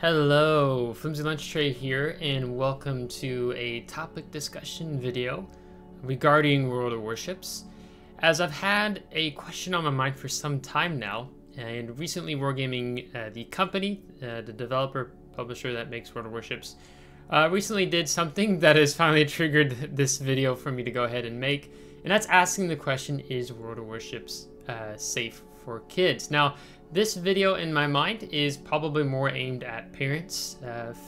Hello, FlimsyLunchTray here, and welcome to a topic discussion video regarding World of Warships. As I've had a question on my mind for some time now, and recently WarGaming, the company, the developer, publisher that makes World of Warships, recently did something that has finally triggered this video for me to go ahead and make, and that's asking the question, is World of Warships safe for kids? Now, this video in my mind is probably more aimed at parents,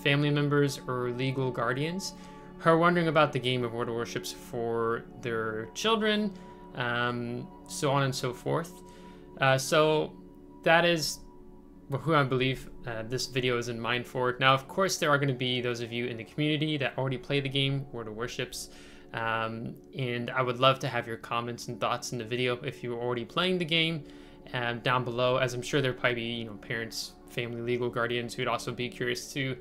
family members, or legal guardians who are wondering about the game of World of Warships for their children, so on and so forth. So that is who I believe this video is in mind for. Now, of course, there are going to be those of you in the community that already play the game, World of Warships, and I would love to have your comments and thoughts in the video if you're already playing the game. Down below, as I'm sure there'll probably be parents, family, legal guardians who'd also be curious to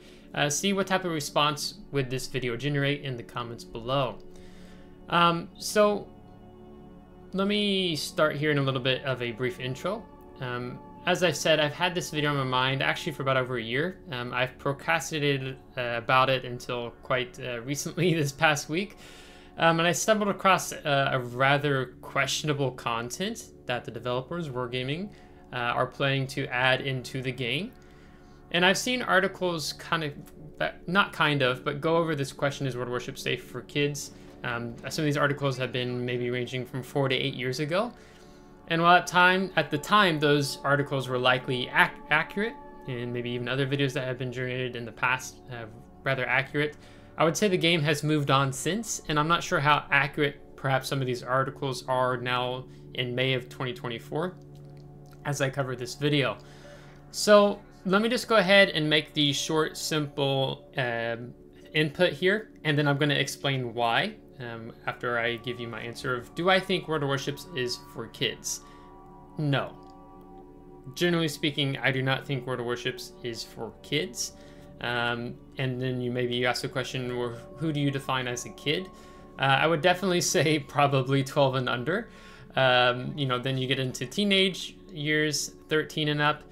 see what type of response would this video generate in the comments below. So let me start here in a little bit of a brief intro. As I said, I've had this video on my mind actually for about over a year. I've procrastinated about it until quite recently this past week. And I stumbled across a rather questionable content that the developers, WarGaming, are planning to add into the game. And I've seen articles but go over this question, is World of Warships safe for kids? Some of these articles have been maybe ranging from 4 to 8 years ago. And while at the time, those articles were likely accurate, and maybe even other videos that have been generated in the past rather accurate, I would say the game has moved on since, and I'm not sure how accurate perhaps some of these articles are now in May of 2024 as I cover this video. So let me just go ahead and make the short, simple input here, and then I'm going to explain why after I give you my answer of, do I think World of Warships is for kids? No. Generally speaking, I do not think World of Warships is for kids. And then you ask the question, well, who do you define as a kid? I would definitely say probably 12 and under. Then you get into teenage years, 13 and up.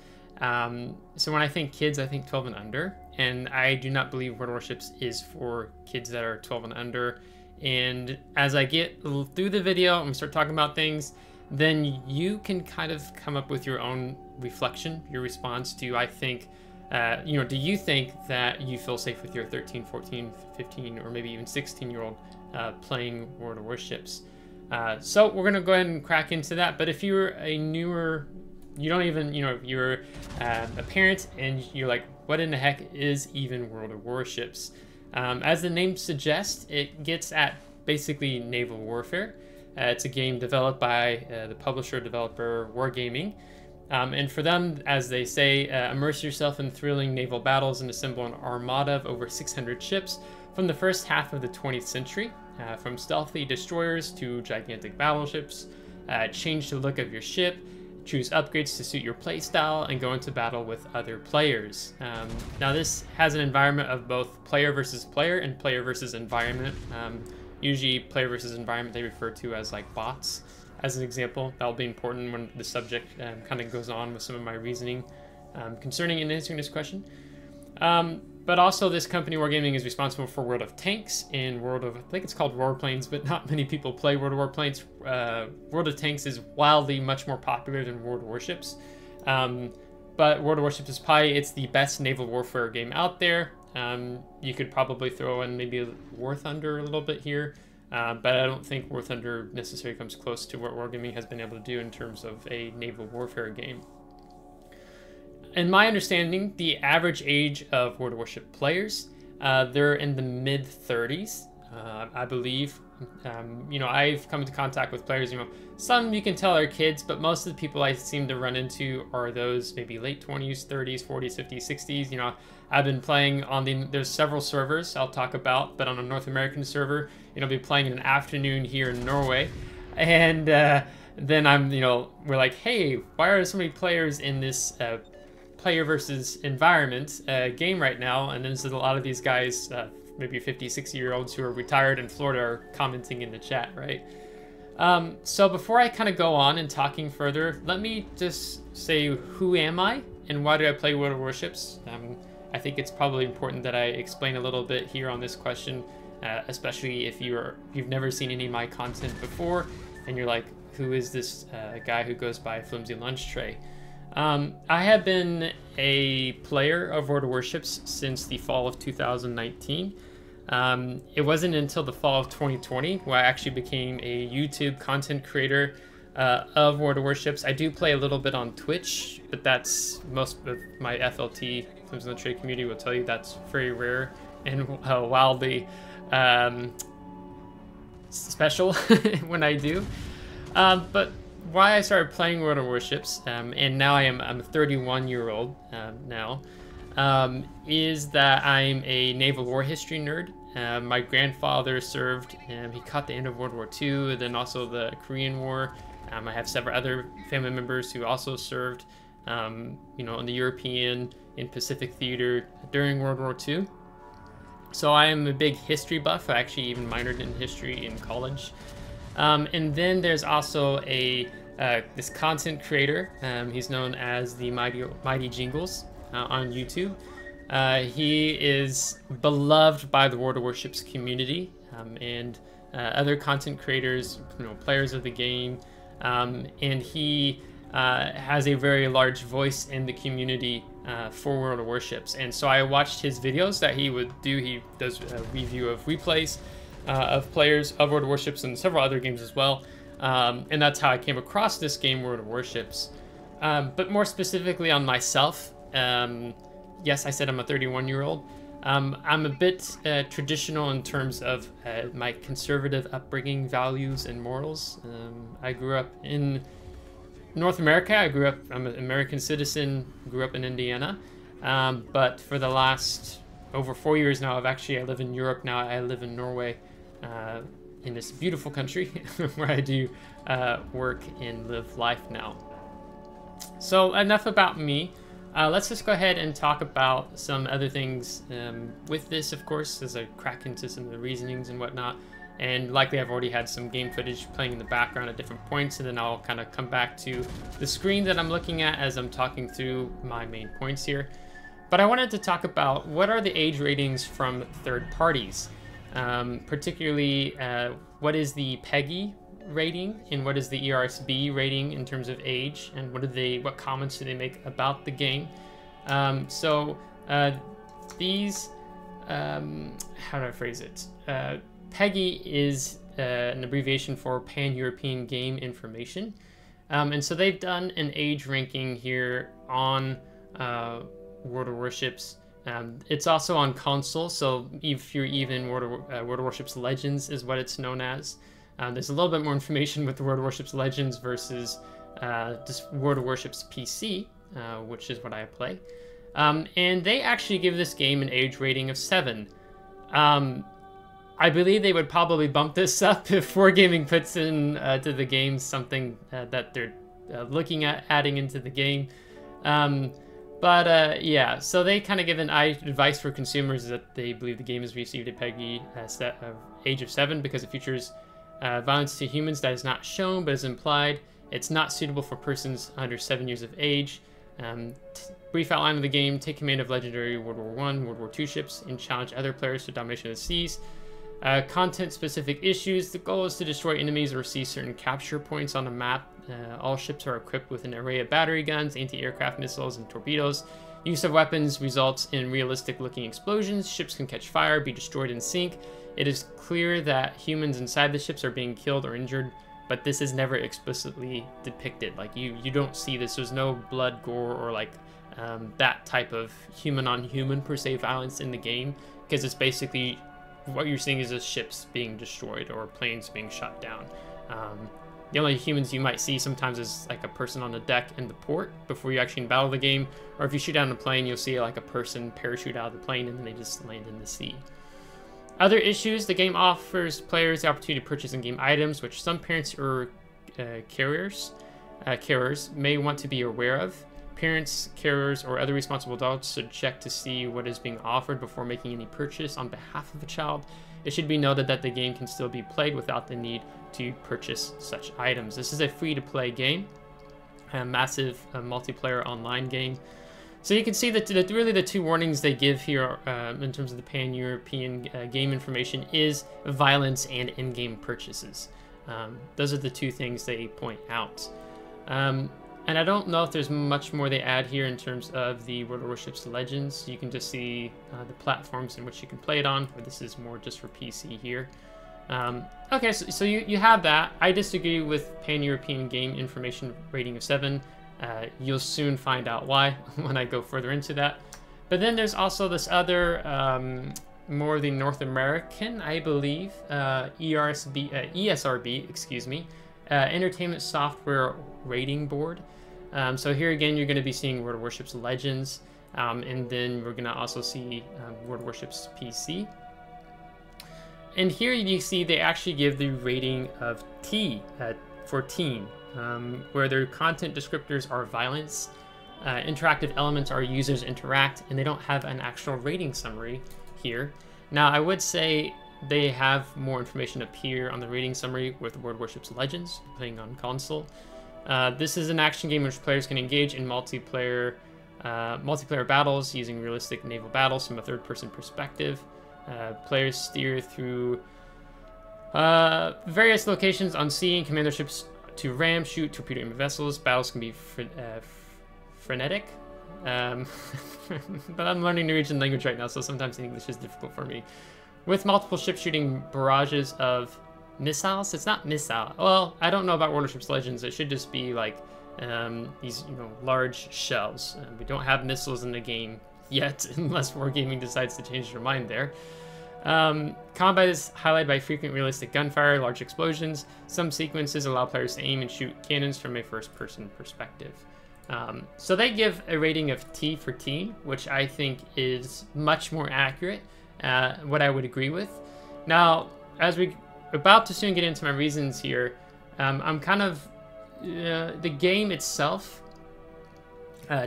So when I think kids, I think 12 and under. And I do not believe World of Warships is for kids that are 12 and under. And as I get through the video and we start talking about things, then you can kind of come up with your own reflection, your response to, I think, do you think that you feel safe with your 13, 14, 15, or maybe even 16-year-old playing World of Warships? So we're going to go ahead and crack into that. But if you're a newer, if you're a parent and you're like, what in the heck is even World of Warships? As the name suggests, it gets at basically naval warfare. It's a game developed by the publisher-developer WarGaming. And for them, as they say, immerse yourself in thrilling naval battles and assemble an armada of over 600 ships from the first half of the 20th century. From stealthy destroyers to gigantic battleships, change the look of your ship, choose upgrades to suit your playstyle, and go into battle with other players. Now this has an environment of both player versus player and player versus environment. Usually player versus environment they refer to as like bots. As an example, that'll be important when the subject kind of goes on with some of my reasoning concerning and answering this question. But also this company, WarGaming, is responsible for World of Tanks and World of, I think it's called Warplanes, but not many people play World of Warplanes. World of Tanks is wildly much more popular than World of Warships. But World of Warships is probably, it's the best naval warfare game out there. You could probably throw in maybe War Thunder a little bit here. But I don't think War Thunder necessarily comes close to what WarGaming has been able to do in terms of a naval warfare game. In my understanding, the average age of World of Warship players, they're in the mid-30s, I believe. I've come into contact with players, some you can tell are kids, but most of the people I seem to run into are those maybe late 20s, 30s, 40s, 50s, 60s. I've been playing on there's several servers I'll talk about, but on a North American server, be playing in an afternoon here in Norway. And then we're like, hey, why are so many players in this player versus environment game right now? And then there's a lot of these guys, maybe 50, 60-year-olds who are retired in Florida are commenting in the chat, right? So before I kind of go on and talking further, let me just say, who am I and why do I play World of Warships? I think it's probably important that I explain a little bit here on this question, especially if you've never seen any of my content before and you're like, who is this guy who goes by FlimsyLunchTray? I have been a player of World of Warships since the fall of 2019. It wasn't until the fall of 2020 where I actually became a YouTube content creator of World of Warships. I do play a little bit on Twitch, but that's most of my FLT, FlimsyLunchTray community will tell you that's very rare and wildly special when I do. But why I started playing World of Warships, and now I'm a 31-year-old now, is that I'm a naval war history nerd. My grandfather served, he caught the end of World War II, and then also the Korean War. I have several other family members who also served, you know, in the European and Pacific theater during World War II. So I am a big history buff. I actually even minored in history in college. And then there's also this content creator. He's known as the Mighty Jingles on YouTube. He is beloved by the World of Warships community and other content creators, you know, players of the game. And he has a very large voice in the community for World of Warships. And so I watched his videos that he would do. He does a review of replays of players of World of Warships and several other games as well. And that's how I came across this game, World of Warships. But more specifically on myself, yes, I said I'm a 31-year-old. I'm a bit traditional in terms of my conservative upbringing, values, and morals. I grew up in North America. I'm an American citizen, grew up in Indiana. But for the last over 4 years now, I live in Europe now. I live in Norway, in this beautiful country where I do work and live life now. So enough about me. Let's just go ahead and talk about some other things with this, of course, as I crack into some of the reasonings and whatnot. And likely I've already had some game footage playing in the background at different points, and then I'll kind of come back to the screen that I'm looking at as I'm talking through my main points here. But I wanted to talk about what are the age ratings from third parties, particularly what is the PEGI rating and what is the ESRB rating in terms of age, and what comments do they make about the game. These how do I phrase it? PEGI is an abbreviation for Pan-European Game Information, and so they've done an age ranking here on World of Warships. It's also on console, so if you're even World of Warships Legends is what it's known as. There's a little bit more information with the World of Warships Legends versus just World of Warships PC, which is what I play. And they actually give this game an age rating of 7. I believe they would probably bump this up if WarGaming puts in to the game something that they're looking at adding into the game. Yeah, so they kind of give an advice for consumers that they believe the game has received a PEGI age of 7 because it features violence to humans that is not shown but is implied. It's not suitable for persons under 7 years of age. Brief outline of the game: take command of legendary World War I, World War II ships and challenge other players to domination of the seas. Content-specific issues: the goal is to destroy enemies or seize certain capture points on a map. All ships are equipped with an array of battery guns, anti-aircraft missiles, and torpedoes. Use of weapons results in realistic-looking explosions. Ships can catch fire, be destroyed, and sink. It is clear that humans inside the ships are being killed or injured, but this is never explicitly depicted. Like, you don't see this. There's no blood, gore, or like that type of human-on-human per se violence in the game, because it's basically what you're seeing is just ships being destroyed or planes being shot down. The only humans you might see sometimes is like a person on the deck in the port before you actually battle the game, or if you shoot down a plane, you'll see like a person parachute out of the plane and then they just land in the sea. Other issues: the game offers players the opportunity to purchase in-game items, which some parents or carriers may want to be aware of. Parents, carriers, or other responsible adults should check to see what is being offered before making any purchase on behalf of a child. It should be noted that the game can still be played without the need to purchase such items. This is a free-to-play game, a massive multiplayer online game. So you can see that really the two warnings they give here in terms of the pan-European game information is violence and in-game purchases. Those are the two things they point out. And I don't know if there's much more they add here in terms of the World of Warships Legends. You can just see the platforms in which you can play it on, where this is more just for PC here. Okay, so you have that. I disagree with pan-European game information rating of 7. You'll soon find out why when I go further into that. But then there's also this other, more of the North American, I believe, ESRB, excuse me, Entertainment Software Rating Board. So here again, you're going to be seeing World of Warships Legends, and then we're going to also see World of Warships PC. And here you see they actually give the rating of T for teen, where their content descriptors are violence, interactive elements are users interact, and they don't have an actual rating summary here. Now, I would say they have more information up here on the rating summary with World of Warships Legends, playing on console. This is an action game in which players can engage in multiplayer battles using realistic naval battles from a third-person perspective. Players steer through various locations on sea and command their ships to ram, shoot, torpedo enemy vessels. Battles can be frenetic. But I'm learning Norwegian language right now, so sometimes English is difficult for me. With multiple ships shooting barrages of missiles. It's not missile. Well, I don't know about World of Warships Legends. It should just be like these, large shells. We don't have missiles in the game yet, unless WarGaming decides to change their mind there. Combat is highlighted by frequent realistic gunfire, large explosions. Some sequences allow players to aim and shoot cannons from a first-person perspective. So they give a rating of T for teen, which I think is much more accurate, what I would agree with. Now, as we about to soon get into my reasons here, I'm kind of... the game itself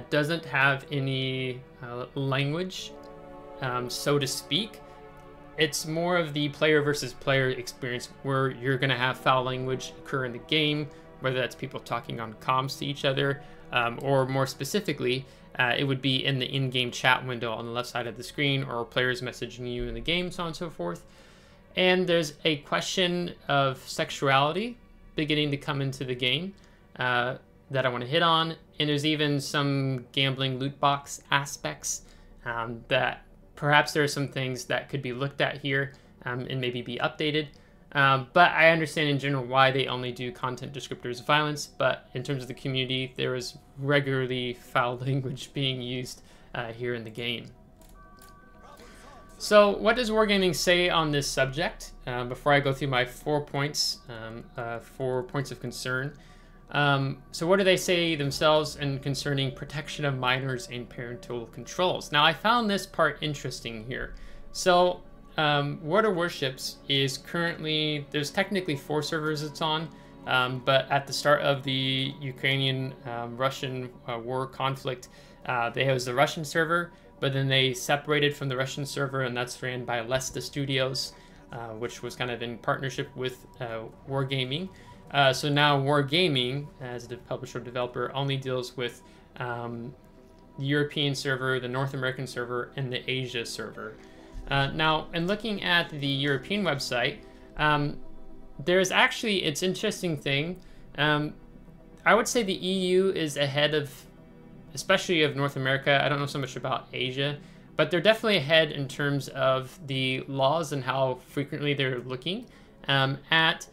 doesn't have any language, so to speak. It's more of the player versus player experience where you're going to have foul language occur in the game, whether that's people talking on comms to each other, or more specifically, it would be in the in-game chat window on the left side of the screen, or players messaging you in the game, so on and so forth. And there's a question of sexuality beginning to come into the game that I want to hit on, and there's even some gambling loot box aspects that perhaps there are some things that could be looked at here and maybe be updated. But I understand in general why they only do content descriptors violence, but in terms of the community, there is regularly foul language being used here in the game. So what does WarGaming say on this subject? Before I go through my 4 points, 4 points of concern. So what do they say themselves in concerning protection of minors and parental controls? Now, I found this part interesting here. So World of Warships is currently, there's technically 4 servers it's on, but at the start of the Ukrainian-Russian war conflict, they was the Russian server, but then they separated from the Russian server, and that's ran by Lesta Studios, which was kind of in partnership with WarGaming. So now WarGaming, as the publisher developer, only deals with the European server, the North American server, and the Asia server. Now, in looking at the European website, there's actually, it's interesting thing. I would say the EU is ahead of, especially of North America. I don't know so much about Asia, but they're definitely ahead in terms of the laws and how frequently they're looking at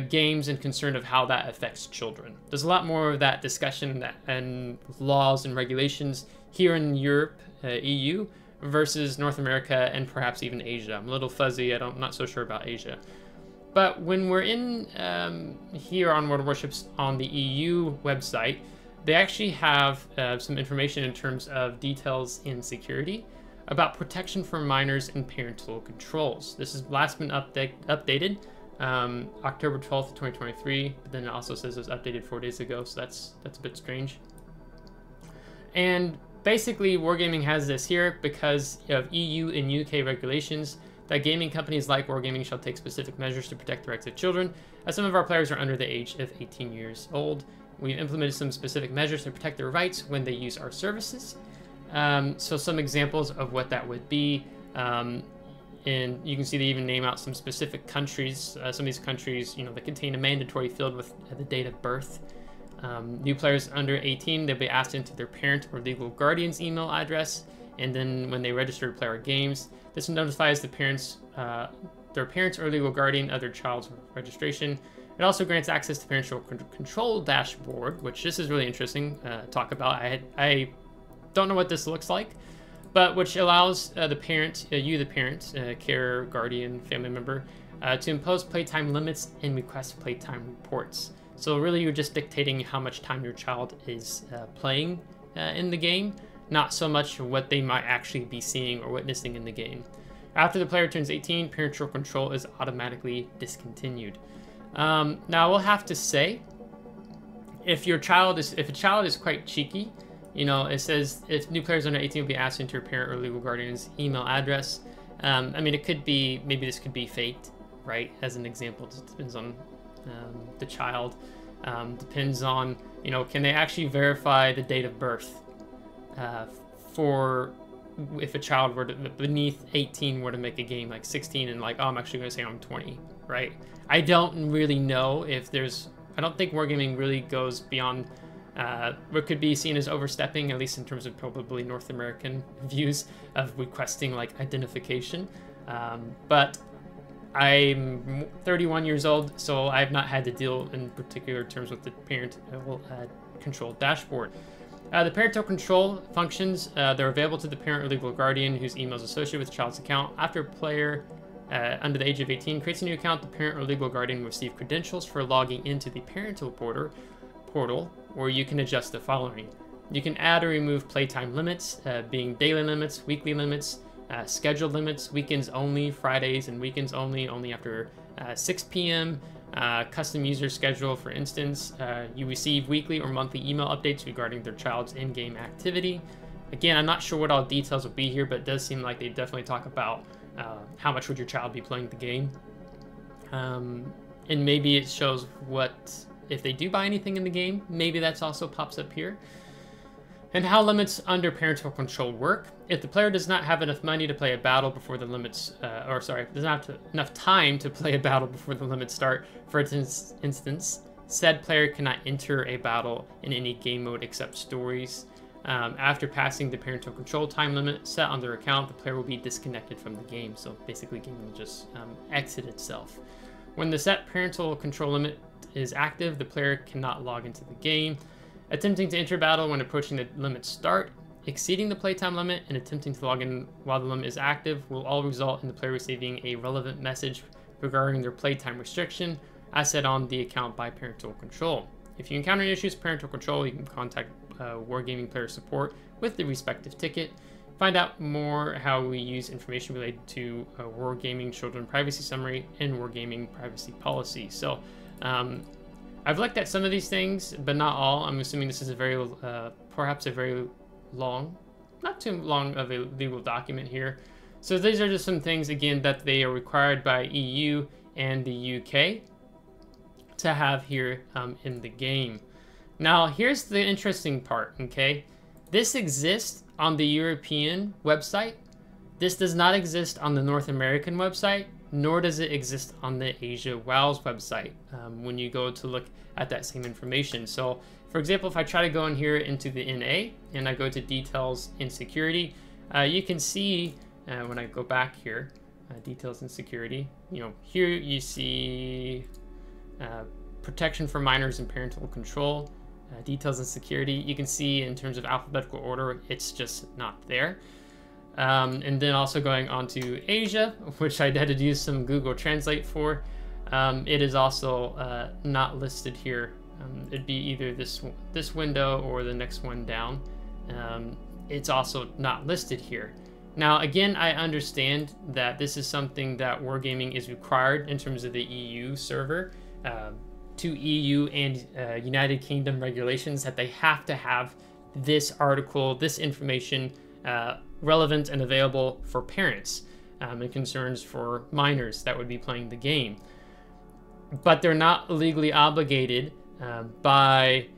games and concern of how that affects children. There's a lot more of that discussion and laws and regulations here in Europe, EU, versus North America and perhaps even Asia. I'm a little fuzzy. I'm not so sure about Asia. But when we're in here on World of Warships on the EU website, they actually have some information in terms of details in security about protection for minors and parental controls. This has last been updated October 12th, 2023, but then it also says it was updated 4 days ago, so that's a bit strange. And basically, WarGaming has this here because of EU and UK regulations that gaming companies like WarGaming shall take specific measures to protect the rights of children, as some of our players are under the age of 18 years old. We've implemented some specific measures to protect their rights when they use our services. So some examples of what that would be, and you can see they even name out some specific countries. Some of these countries, that contain a mandatory field with the date of birth. New players under 18, they'll be asked into their parent or legal guardian's email address, and then when they register to play our games, this notifies the parents, their parents or legal guardian of their child's registration. It also grants access to parental control dashboard, which this is really interesting to talk about. I don't know what this looks like, but which allows the parent, the parent, care, guardian, family member, to impose playtime limits and request playtime reports. So really you're just dictating how much time your child is playing in the game, not so much what they might actually be seeing or witnessing in the game. After the player turns 18, parental control is automatically discontinued. Now we'll have to say, if a child is quite cheeky, it says if new players under 18 will be asked into your parent or legal guardian's email address. I mean, it could be, maybe this could be faked, right? As an example, it depends on the child. Depends on, can they actually verify the date of birth for if a child were to, beneath 18 were to make a game like 16 and like, oh, I'm actually going to say I'm 20, right? I don't really know if there's, I don't think WarGaming really goes beyond what could be seen as overstepping, at least in terms of probably North American views of requesting like identification. But I'm 31 years old, so I've not had to deal in particular terms with the parent control dashboard. The parental control functions, they're available to the parent or legal guardian whose email is associated with the child's account. After a player under the age of 18 creates a new account, the parent or legal guardian will receive credentials for logging into the parental portal, where you can adjust the following. You can add or remove playtime limits, being daily limits, weekly limits, scheduled limits, weekends only, Fridays and weekends only after 6 p.m., custom user schedule, for instance. You receive weekly or monthly email updates regarding their child's in-game activity. Again, I'm not sure what all details will be here, but it does seem like they definitely talk about how much would your child be playing the game. And maybe it shows what, if they do buy anything in the game, maybe that's also pops up here. And how limits under parental control work. If the player does not have enough money to play a battle before the limits, does not have enough time to play a battle before the limits start, for instance, said player cannot enter a battle in any game mode except stories. After passing the parental control time limit set on their account, the player will be disconnected from the game. So basically, the game will just exit itself. When the set parental control limit is active, the player cannot log into the game. Attempting to enter battle when approaching the limit start, exceeding the playtime limit, and attempting to log in while the limit is active will all result in the player receiving a relevant message regarding their playtime restriction as set on the account by parental control. If you encounter issues with parental control, you can contact WarGaming player support with the respective ticket. Find out more how we use information related to WarGaming Children Privacy Summary and WarGaming Privacy Policy. So I've looked at some of these things, but not all. I'm assuming this is a very, perhaps a very long, not too long of a legal document here. So these are just some things, again, that they are required by EU and the UK to have here in the game. Now, here's the interesting part, okay? This exists on the European website. This does not exist on the North American website, nor does it exist on the Asia WOW's website when you go to look at that same information. So, for example, if I try to go in here into the NA and I go to details and security, you can see when I go back here, details and security, here you see protection for minors and parental control, details and security. You can see in terms of alphabetical order, it's just not there. And then also going on to Asia, which I had to use some Google Translate for, it is also not listed here. It'd be either this window or the next one down. It's also not listed here. Now, again, I understand that this is something that WarGaming is required in terms of the EU server, to EU and United Kingdom regulations, that they have to have this article, this information relevant and available for parents and concerns for minors that would be playing the game. But they're not legally obligated by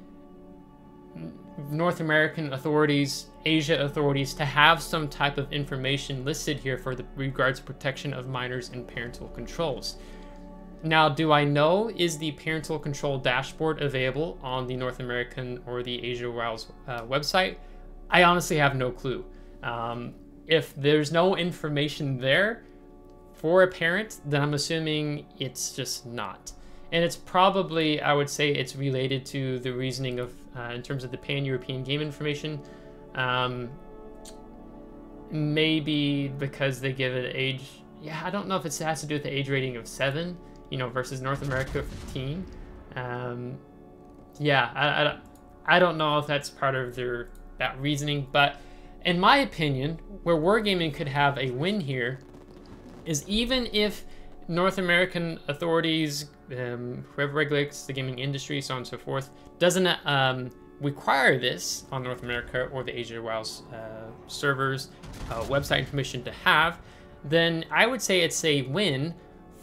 North American authorities, Asia authorities, to have some type of information listed here for the regards to protection of minors and parental controls. Now, do I know, is the parental control dashboard available on the North American or the Asia WOW's website? I honestly have no clue. If there's no information there for a parent, then I'm assuming it's just not. And it's probably, I would say it's related to the reasoning of, in terms of the pan-European game information. Maybe because they give it an age, yeah, I don't know if it has to do with the age rating of 7, you know, versus North America 15. Yeah, I don't know if that's part of that reasoning, but in my opinion, where WarGaming could have a win here is even if North American authorities, whoever regulates the gaming industry, so on and so forth, doesn't require this on North America or the Asia WOW's servers, website information to have, then I would say it's a win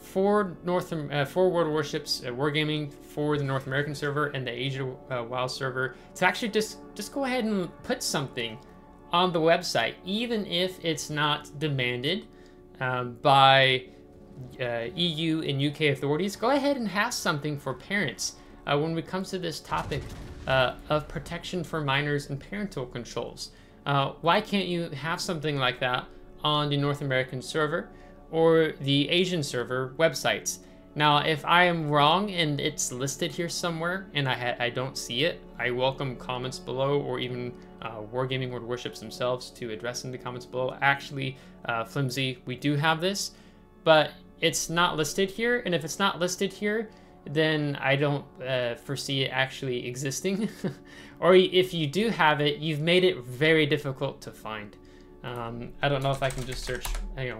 for World of Warships WarGaming, for the North American server and the Asia WOW server, to actually just go ahead and put something on the website, even if it's not demanded by EU and UK authorities. Go ahead and have something for parents when it comes to this topic of protection for minors and parental controls. Why can't you have something like that on the North American server or the Asian server websites? Now, if I am wrong and it's listed here somewhere and I don't see it, I welcome comments below, or even WarGaming World of Warships themselves to address in the comments below. Actually, Flimsy, we do have this, but it's not listed here. And if it's not listed here, then I don't foresee it actually existing. Or if you do have it, you've made it very difficult to find. I don't know if I can just search,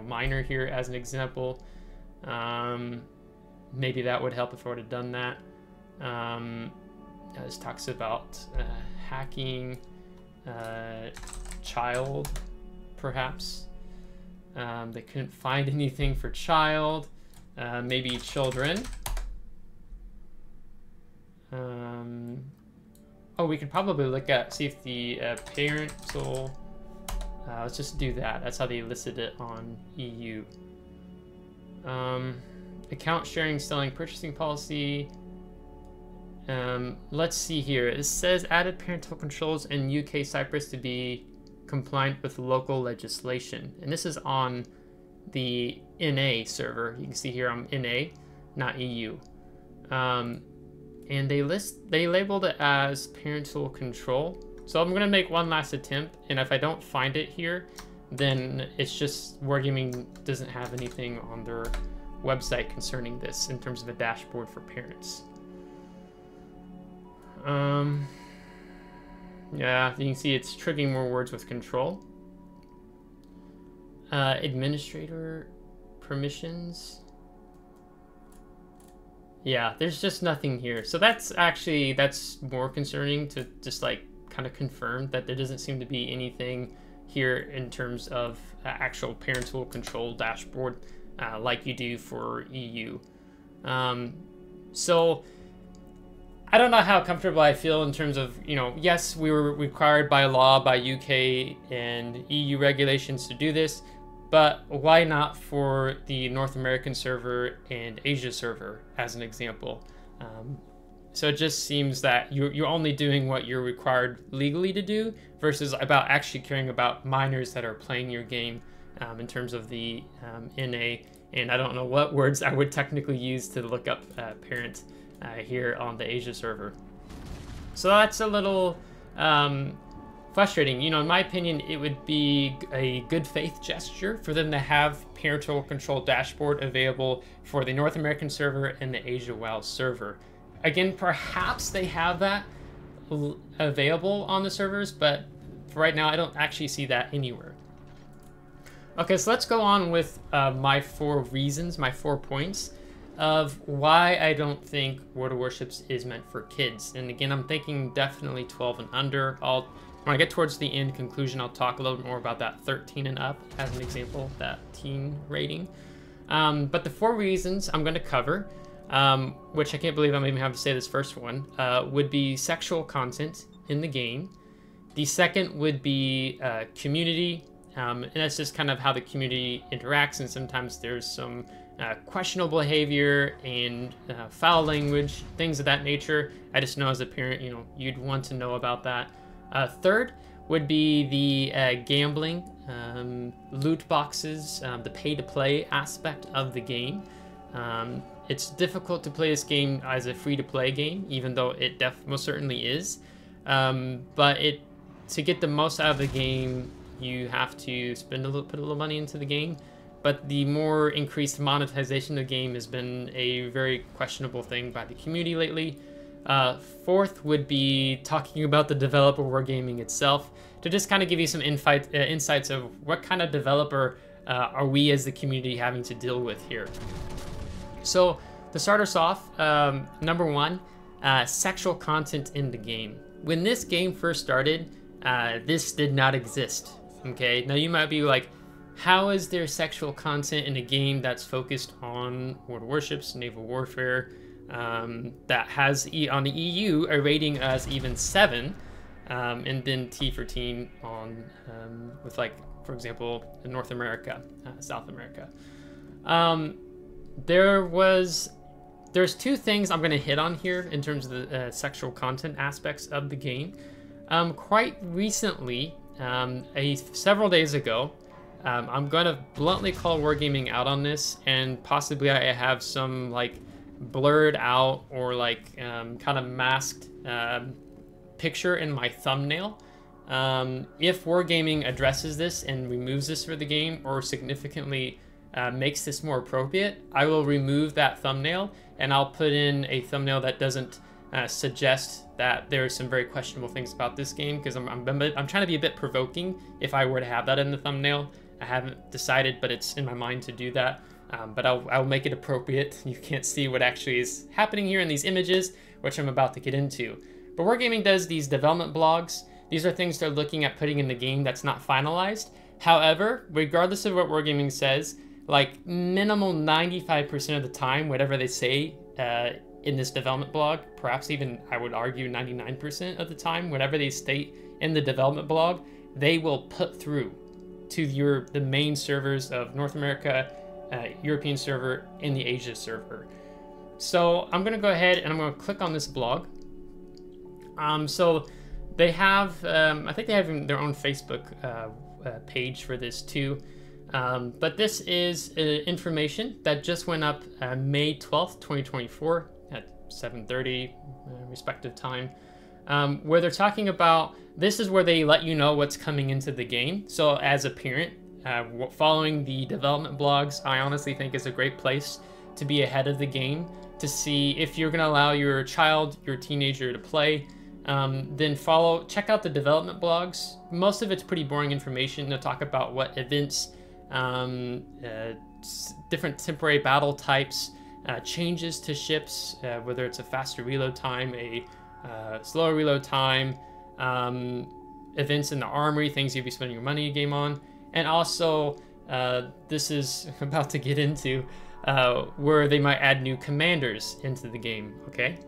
minor here as an example. Maybe that would help if I would have done that. This talks about hacking, child, perhaps. They couldn't find anything for child, maybe children. Oh, we could probably look at, see if the parental, let's just do that. That's how they listed it on EU. Account sharing, selling, purchasing policy. Let's see here. It says added parental controls in UK Cyprus to be compliant with local legislation. And this is on the NA server. You can see here I'm NA, not EU. And they labeled it as parental control. So I'm gonna make one last attempt, and if I don't find it here, then it's just WarGaming doesn't have anything on their website concerning this in terms of a dashboard for parents. Yeah, you can see it's triggering more words with control. Administrator permissions. Yeah, there's just nothing here. So that's more concerning, to just like kind of confirm that there doesn't seem to be anything here in terms of actual parental control dashboard like you do for EU. So I don't know how comfortable I feel in terms of, yes, we were required by law, by UK and EU regulations to do this, but why not for the North American server and Asia server as an example? So it just seems that you're only doing what you're required legally to do versus about actually caring about minors that are playing your game in terms of the NA. And I don't know what words I would technically use to look up parent here on the Asia server. So that's a little frustrating. In my opinion, it would be a good faith gesture for them to have parental control dashboard available for the North American server and the Asia WOW server. Again, perhaps they have that available on the servers, but for right now, I don't actually see that anywhere. Okay, so let's go on with my 4 reasons, my 4 points of why I don't think World of Warships is meant for kids. And again, I'm thinking definitely 12 and under. When I get towards the end conclusion, I'll talk a little bit more about that 13 and up as an example, that teen rating. But the 4 reasons I'm going to cover, which I can't believe I'm even having to say this first one, would be sexual content in the game, The second would be community, and that's just kind of how the community interacts, and sometimes there's some questionable behavior and foul language, things of that nature. I just know as a parent, you know, you'd want to know about that. Third would be the gambling, loot boxes, the pay-to-play aspect of the game. It's difficult to play this game as a free-to-play game, even though it most certainly is. But to get the most out of the game, you have to put a little money into the game. But the more increased monetization of the game has been a very questionable thing by the community lately. Fourth would be talking about the developer WarGaming itself, to just kind of give you some insights of what kind of developer are we as the community having to deal with here. So to start us off, number one, sexual content in the game. When this game first started, this did not exist. Okay, now you might be like, how is there sexual content in a game that's focused on World of Warships, naval warfare, that has on the EU a rating as even 7, and then T for teen on with, like, for example, North America, South America. There's two things I'm going to hit on here in terms of the sexual content aspects of the game. Quite recently, several days ago, I'm going to bluntly call WarGaming out on this, and possibly I have some like blurred out or like kind of masked picture in my thumbnail. If WarGaming addresses this and removes this for the game, or significantly makes this more appropriate, I will remove that thumbnail, and I'll put in a thumbnail that doesn't suggest that there are some very questionable things about this game, because I'm trying to be a bit provoking if I were to have that in the thumbnail. I haven't decided, but it's in my mind to do that. But I'll make it appropriate. You can't see what actually is happening here in these images, which I'm about to get into. But WarGaming does these development blogs. These are things they're looking at putting in the game that's not finalized. However, regardless of what WarGaming says, like minimal 95% of the time, whatever they say in this development blog, perhaps even I would argue 99% of the time, whatever they state in the development blog, they will put through to the main servers of North America, European server, and the Asia server. So I'm gonna go ahead and I'm gonna click on this blog. So they have, I think they have their own Facebook page for this too. But this is information that just went up May 12th, 2024 at 7:30 respective time, where they're talking about, this is where they let you know what's coming into the game. So as a parent, following the development blogs, I honestly think is a great place to be ahead of the game, to see if you're gonna allow your child, your teenager to play. Then check out the development blogs. Most of it's pretty boring information. They'll talk about what events, different temporary battle types, changes to ships, whether it's a faster reload time, a slower reload time, events in the armory, things you'll be spending your money game on, and also this is about to get into where they might add new commanders into the game. Okay,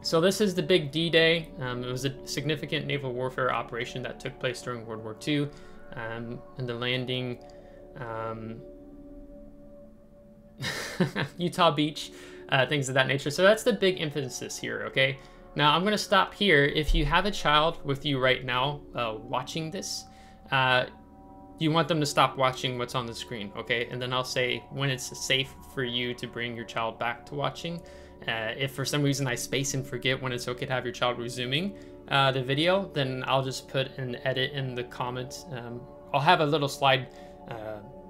so this is the big D-Day. It was a significant naval warfare operation that took place during World War II, and the landing Utah Beach, things of that nature. So that's the big emphasis here. Okay, now I'm going to stop here. If you have a child with you right now watching this, you want them to stop watching what's on the screen, okay? And then I'll say when it's safe for you to bring your child back to watching. If for some reason I space and forget when it's okay to have your child resuming the video, then I'll just put an edit in the comments. I'll have a little slide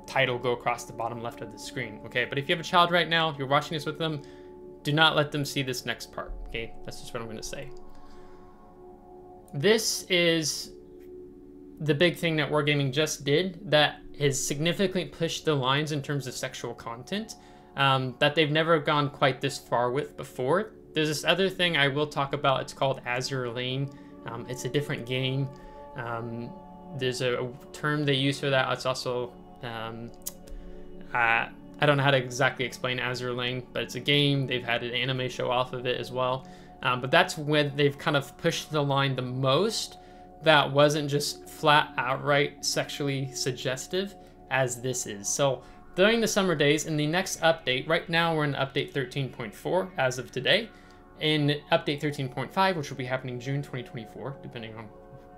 title go across the bottom left of the screen, okay? But if you have a child right now, you're watching this with them, do not let them see this next part, okay? That's just what I'm gonna say. This is the big thing that WarGaming just did that has significantly pushed the lines in terms of sexual content that they've never gone quite this far with before. There's this other thing I will talk about. It's called Azure Lane. It's a different game. There's a term they use for that. It's also, I don't know how to exactly explain Azure Lane, but it's a game. They've had an anime show off of it as well. But that's when they've kind of pushed the line the most that wasn't just flat outright sexually suggestive as this is. So during the summer days, in the next update, right now we're in update 13.4 as of today. In update 13.5, which will be happening June 2024, depending on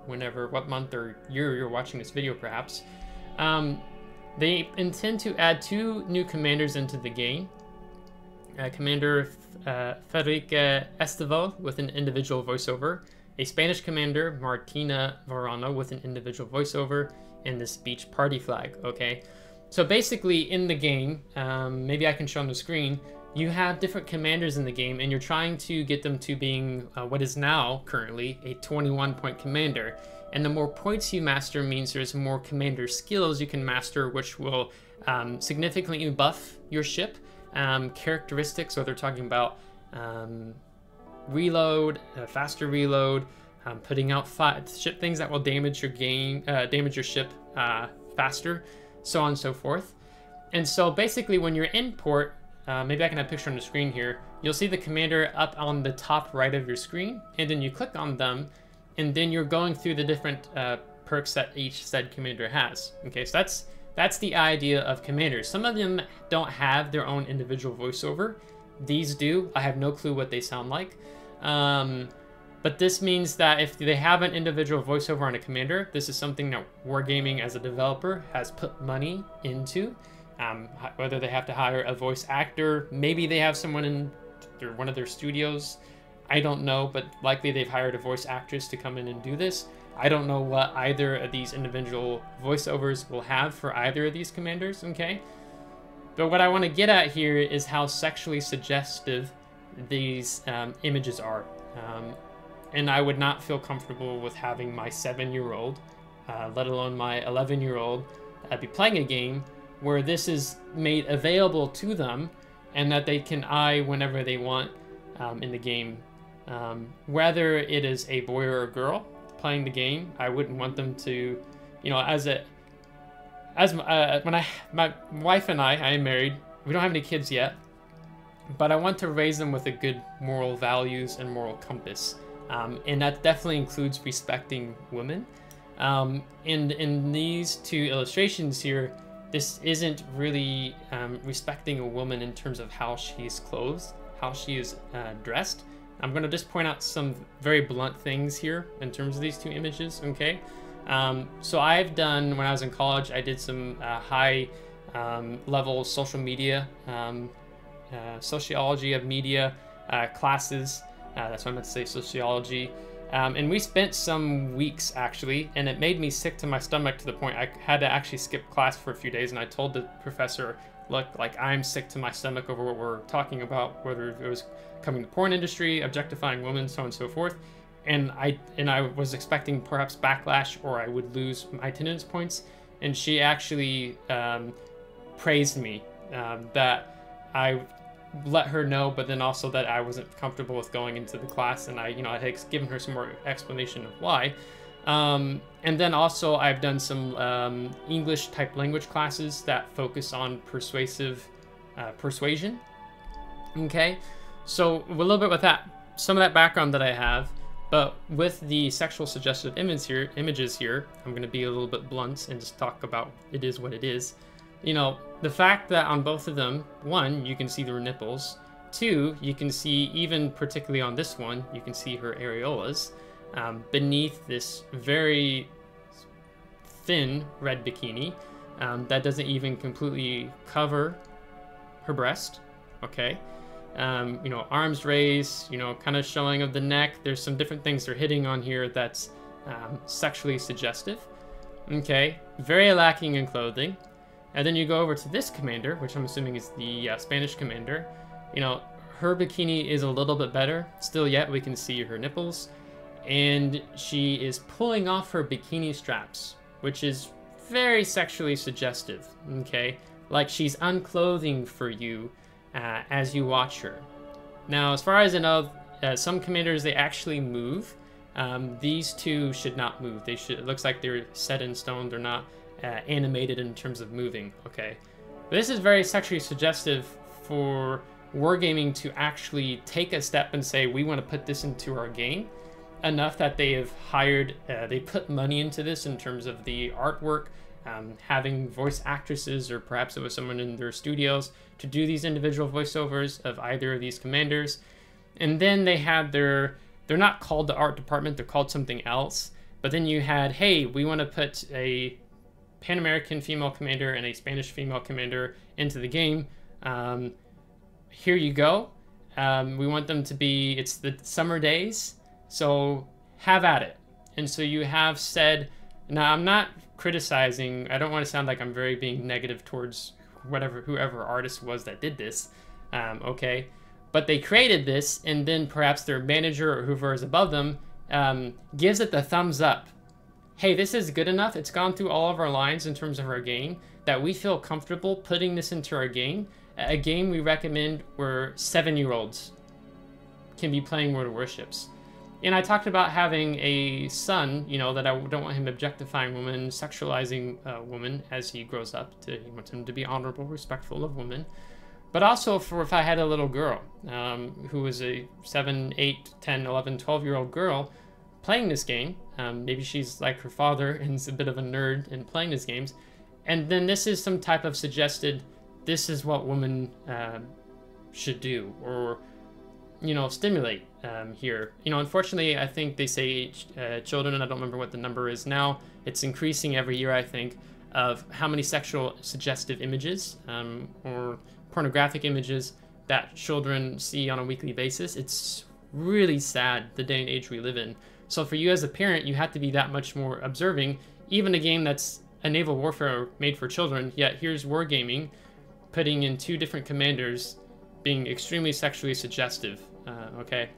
what month or year you're watching this video perhaps, they intend to add 2 new commanders into the game. Commander Federica Esteval with an individual voiceover, a Spanish commander, Martina Varano, with an individual voiceover, and this beach party flag, okay? So basically in the game, maybe I can show on the screen, you have different commanders in the game, and you're trying to get them to being what is now currently a 21-point commander. And the more points you master means there's more commander skills you can master, which will significantly buff your ship. Characteristics, so they're talking about reload, faster reload, putting out ship things that will damage your damage your ship faster, so on and so forth. And so basically when you're in port, maybe I can have a picture on the screen here, you'll see the commander up on the top right of your screen, and then you click on them, and then you're going through the different perks that each said commander has. Okay, so that's the idea of commanders. Some of them don't have their own individual voiceover. These do. I have no clue what they sound like. But this means that if they have an individual voiceover on a commander, this is something that WarGaming as a developer has put money into. Whether they have to hire a voice actor, maybe they have someone in one of their studios, I don't know, but likely they've hired a voice actress to come in and do this. I don't know what either of these individual voiceovers will have for either of these commanders, okay? But what I want to get at here is how sexually suggestive these images are. And I would not feel comfortable with having my 7-year-old, let alone my 11-year-old, be playing a game where this is made available to them and that they can eye whenever they want in the game. Whether it is a boy or a girl playing the game, I wouldn't want them to, you know, my wife and I am married, we don't have any kids yet, but I want to raise them with a good moral values and moral compass. And that definitely includes respecting women. And in these 2 illustrations here, this isn't really respecting a woman in terms of how she's clothed, how she is dressed. I'm going to just point out some very blunt things here in terms of these 2 images, okay? So I've done, when I was in college, I did some high level social media, sociology of media classes. That's what I meant to say, sociology. And we spent some weeks actually, and it made me sick to my stomach to the point I had to actually skip class for a few days, and I told the professor, look, like, I'm sick to my stomach over what we're talking about, whether it was coming to the porn industry, objectifying women, so on and so forth. And I was expecting perhaps backlash, or I would lose my attendance points. And she actually praised me that I let her know, but then also that I wasn't comfortable with going into the class, and I had given her some more explanation of why. And then also I've done some English type language classes that focus on persuasion. Okay, so a little bit with that, some of that background that I have, but with the sexual suggestive images here, I'm going to be a little bit blunt and just talk about it is what it is. You know, the fact that on both of them, 1, you can see their nipples, 2, you can see, even particularly on this one, you can see her areolas beneath this very thin red bikini that doesn't even completely cover her breast, okay? You know, arms raised, you know, kind of showing of the neck. There's some different things they're hitting on here that's sexually suggestive, okay? Very lacking in clothing. And then you go over to this commander, which I'm assuming is the Spanish commander. You know, her bikini is a little bit better. Still yet, we can see her nipples. And she is pulling off her bikini straps, which is very sexually suggestive, okay? Like she's unclothing for you as you watch her. Now, as far as I know, some commanders, they actually move. These 2 should not move. They should, it looks like they're set in stone. They're not animated in terms of moving, okay? But this is very sexually suggestive for WarGaming to actually take a step and say, we want to put this into our game. enough that they have hired, they put money into this in terms of the artwork, having voice actresses, or perhaps it was someone in their studios, to do these individual voiceovers of either of these commanders. And then they had they're not called the art department, they're called something else. But then you had, hey, we want to put a Pan American female commander and a Spanish female commander into the game. Here you go. We want them to be, it's the summer days, so have at it. And so you have said, now I'm not criticizing, I don't want to sound like I'm very being negative towards whoever artist was that did this, okay? But they created this, and then perhaps their manager or whoever is above them gives it the thumbs up. Hey, this is good enough. It's gone through all of our lines in terms of our game that we feel comfortable putting this into our game. A game we recommend where 7-year-olds can be playing World of Warships. And I talked about having a son, you know, that I don't want him objectifying women, sexualizing women as he grows up. He wants him to be honorable, respectful of women. But also for if I had a little girl who was a 7, 8, 10, 11, 12-year-old girl playing this game. Maybe she's like her father and is a bit of a nerd in playing these games. And then this is some type of suggested, this is what women should do, or, you know, stimulate here. You know, unfortunately, I think they say children, and I don't remember what the number is now. It's increasing every year, I think, of how many sexual suggestive images or pornographic images that children see on a weekly basis. It's really sad, the day and age we live in. So for you as a parent, you have to be that much more observing. Even a game that's a naval warfare made for children, yet here's WarGaming putting in 2 different commanders being extremely sexually suggestive, okay?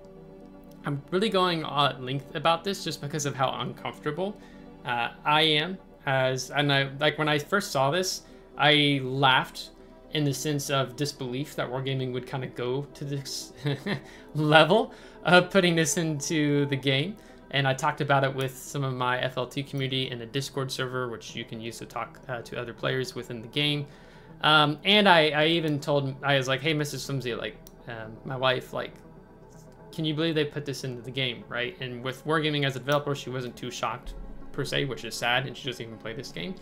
I'm really going at length about this just because of how uncomfortable I am. Like when I first saw this, I laughed in the sense of disbelief that WarGaming would kind of go to this level of putting this into the game. And I talked about it with some of my FLT community in a Discord server, which you can use to talk to other players within the game. And I even told, I was like, hey, Mrs. Flimsy, like, my wife, like, can you believe they put this into the game, right? And with WarGaming as a developer, she wasn't too shocked, per se, which is sad, and she doesn't even play this game.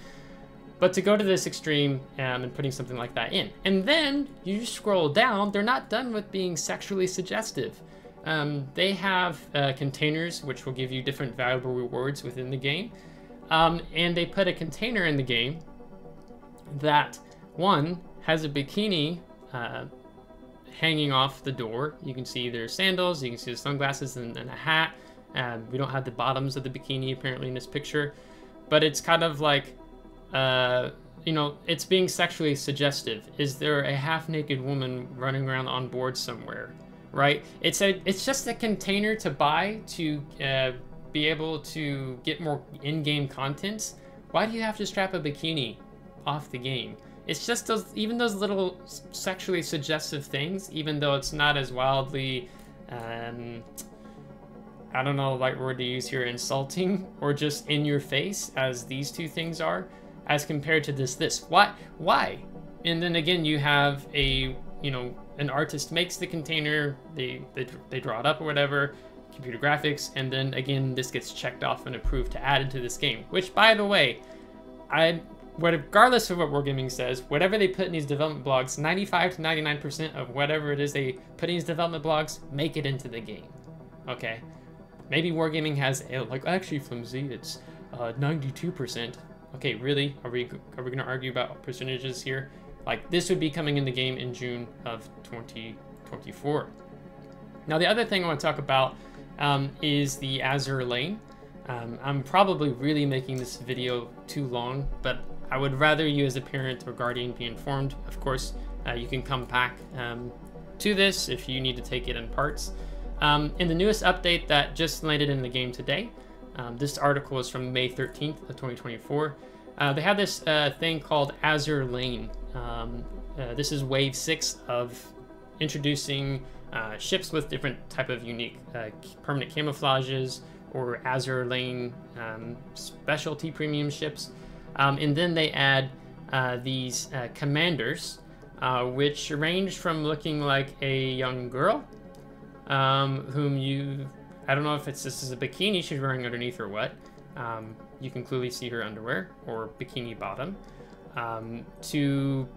But to go to this extreme and putting something like that in. And then you scroll down, they're not done with being sexually suggestive. They have containers which will give you different valuable rewards within the game. And they put a container in the game that, one, has a bikini hanging off the door. You can see their sandals, you can see the sunglasses and a hat. We don't have the bottoms of the bikini apparently in this picture. But it's kind of like, you know, it's being sexually suggestive. Is there a half-naked woman running around on board somewhere? Right? It's just a container to buy to be able to get more in-game content. Why do you have to strap a bikini off the game? It's just even those little sexually suggestive things, even though it's not as wildly, I don't know the right word to use here, insulting or just in your face as these 2 things are, as compared to this. Why? And then again, you have a, you know, an artist makes the container, they draw it up or whatever, computer graphics, and then again, this gets checked off and approved to add into this game. Which, by the way, regardless of what WarGaming says, whatever they put in these development blogs, 95 to 99% of whatever it is they put in these development blogs make it into the game. Okay, maybe WarGaming has like, actually, Flimsy, it's 92%. Okay, really? Are we gonna argue about percentages here? Like, this would be coming in the game in June of 2024. Now, the other thing I want to talk about is the Azure lane. I'm probably really making this video too long, but I would rather you as a parent or guardian be informed. Of course, you can come back to this if you need to take it in parts. In the newest update that just landed in the game today, this article is from May 13th of 2024. They have this thing called Azure Lane. This is wave 6 of introducing ships with different type of unique permanent camouflages or Azure Lane specialty premium ships. And then they add these commanders, which range from looking like a young girl, whom you I don't know if this is a bikini she's wearing underneath or what. You can clearly see her underwear or bikini bottom. To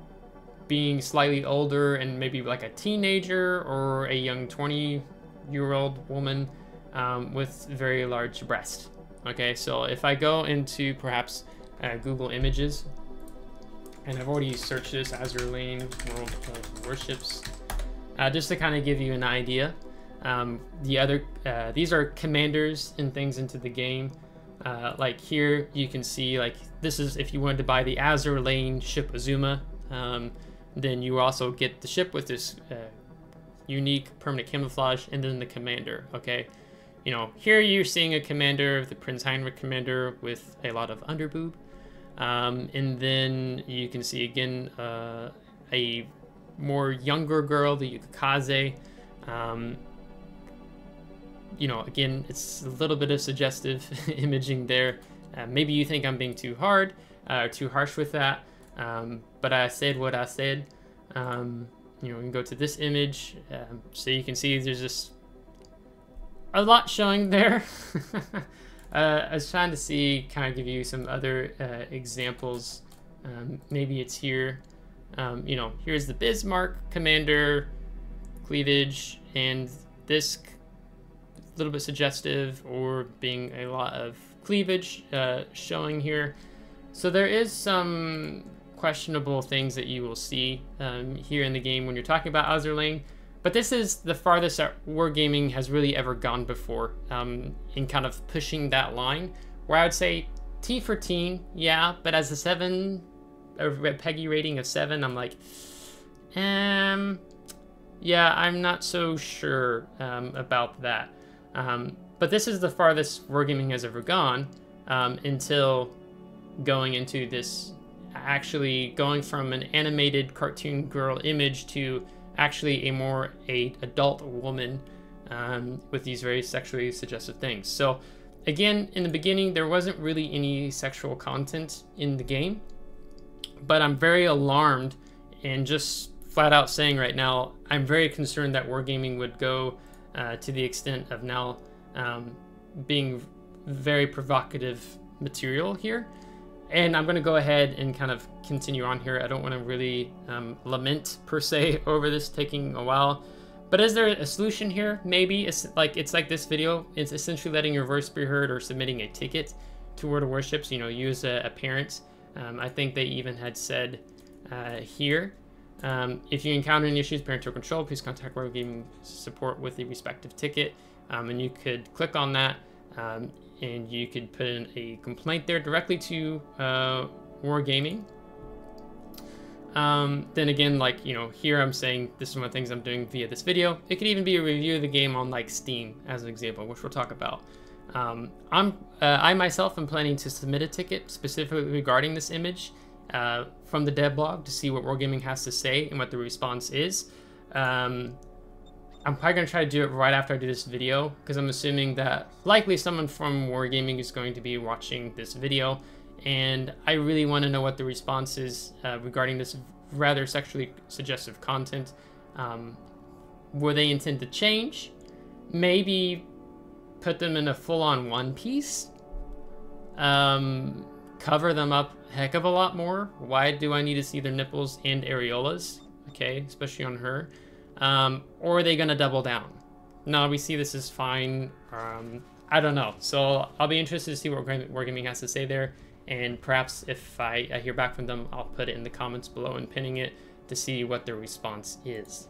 being slightly older and maybe like a teenager or a young 20-year-old woman with very large breast. Okay, so if I go into perhaps Google Images, and I've already searched this, Azure Lane, World of Warships, just to kind of give you an idea. These are commanders and things into the game. Like here, you can see like this is if you wanted to buy the Azure Lane ship Azuma, then you also get the ship with this unique permanent camouflage, and then the commander. Okay, you know, here you're seeing a commander, the Prince Heinrich commander with a lot of underboob, and then you can see again a more younger girl, the Yukaze. You know, again, it's a little bit of suggestive imaging there. Maybe you think I'm being too hard or too harsh with that, but I said what I said. You know, we can go to this image, so you can see there's just a lot showing there. I was trying to see, kind of give you some other examples. Maybe it's here. You know, here's the Bismarck commander, cleavage, and this little bit suggestive or being a lot of cleavage showing here. So there is some questionable things that you will see here in the game when you're talking about Azure Lane, but this is the farthest that WarGaming has really ever gone before in kind of pushing that line, where I would say T for teen, yeah, but as a PEGI rating of 7, I'm like, yeah, I'm not so sure about that. But this is the farthest WarGaming has ever gone until going into this, actually going from an animated cartoon girl image to actually a more adult woman with these very sexually suggestive things. So again, in the beginning, there wasn't really any sexual content in the game, but I'm very alarmed and just flat out saying right now, I'm very concerned that WarGaming would go to the extent of now being very provocative material here. And I'm going to go ahead and kind of continue on here. I don't want to really lament per se over this taking a while, but is there a solution here? Maybe it's like this video. It's essentially letting your voice be heard or submitting a ticket to World of Warships. You know, use a parent. I think they even had said here, if you encounter any issues, parental control, please contact WarGaming support with the respective ticket. And you could click on that, and you could put in a complaint there directly to WarGaming. Then again, like, you know, here I'm saying this is one of the things I'm doing via this video. It could even be a review of the game on like Steam as an example, which we'll talk about. I myself am planning to submit a ticket specifically regarding this image from the dev blog to see what WarGaming has to say and what the response is. I'm probably going to try to do it right after I do this video, because I'm assuming that likely someone from WarGaming is going to be watching this video, and I really want to know what the response is regarding this rather sexually suggestive content. Were they intend to change? Maybe put them in a full-on one piece? Cover them up a heck of a lot more? Why do I need to see their nipples and areolas? Okay, especially on her. Or are they going to double down? No, we see this is fine. I don't know. So I'll be interested to see what WarGaming has to say there. And perhaps if I hear back from them, I'll put it in the comments below and pinning it to see what their response is.